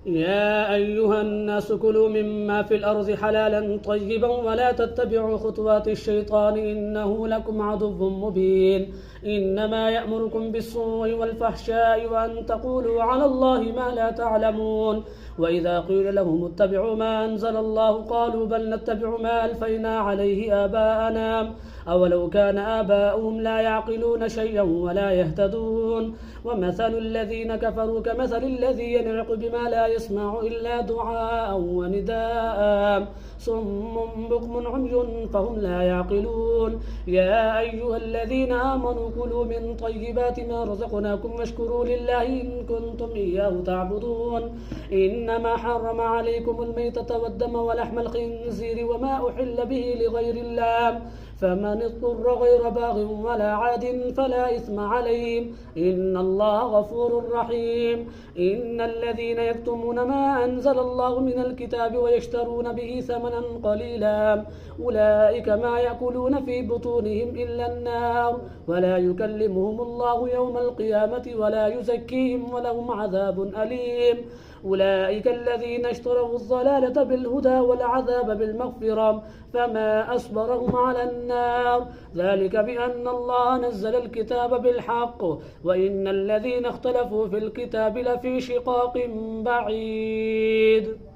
يا أيها الناس كلوا مما في الأرض حلالا طيبا ولا تتبعوا خطوات الشيطان إنه لكم عدو مبين إنما يأمركم بالسوء والفحشاء وأن تقولوا على الله ما لا تعلمون وإذا قيل لهم اتبعوا ما أنزل الله قالوا بل نتبع ما ألفينا عليه آباءنا أولو كان آباؤهم لا يعقلون شيئا ولا يهتدون ومثل الذين كفروا كمثل الذي ينعق بما لا يسمع إلا دعاء ونداء صم بكم عمي فهم لا يعقلون يا أيها الذين آمنوا كلوا من طيبات ما رزقناكم واشكروا لله إن كنتم إياه تعبدون إنما حرم عليكم الميتة والدم ولحم الخنزير وما أحل به لغير الله فمن اضطر غير باغ ولا عاد فلا إثم عليه إن الله غفور رحيم إن الذين يكتمون ما أنزل الله من الكتاب ويشترون به ثمنا قليلا أولئك ما يأكلون في بطونهم إلا النار ولا يكلمهم الله يوم القيامة ولا يزكيهم ولهم عذاب أليم أولئك الذين اشتروا الضلالة بالهدى والعذاب بالمغفرة فما أصبرهم على النار ذلك بأن الله نزل الكتاب بالحق وإن الذين اختلفوا في الكتاب لفي شقاق بعيد.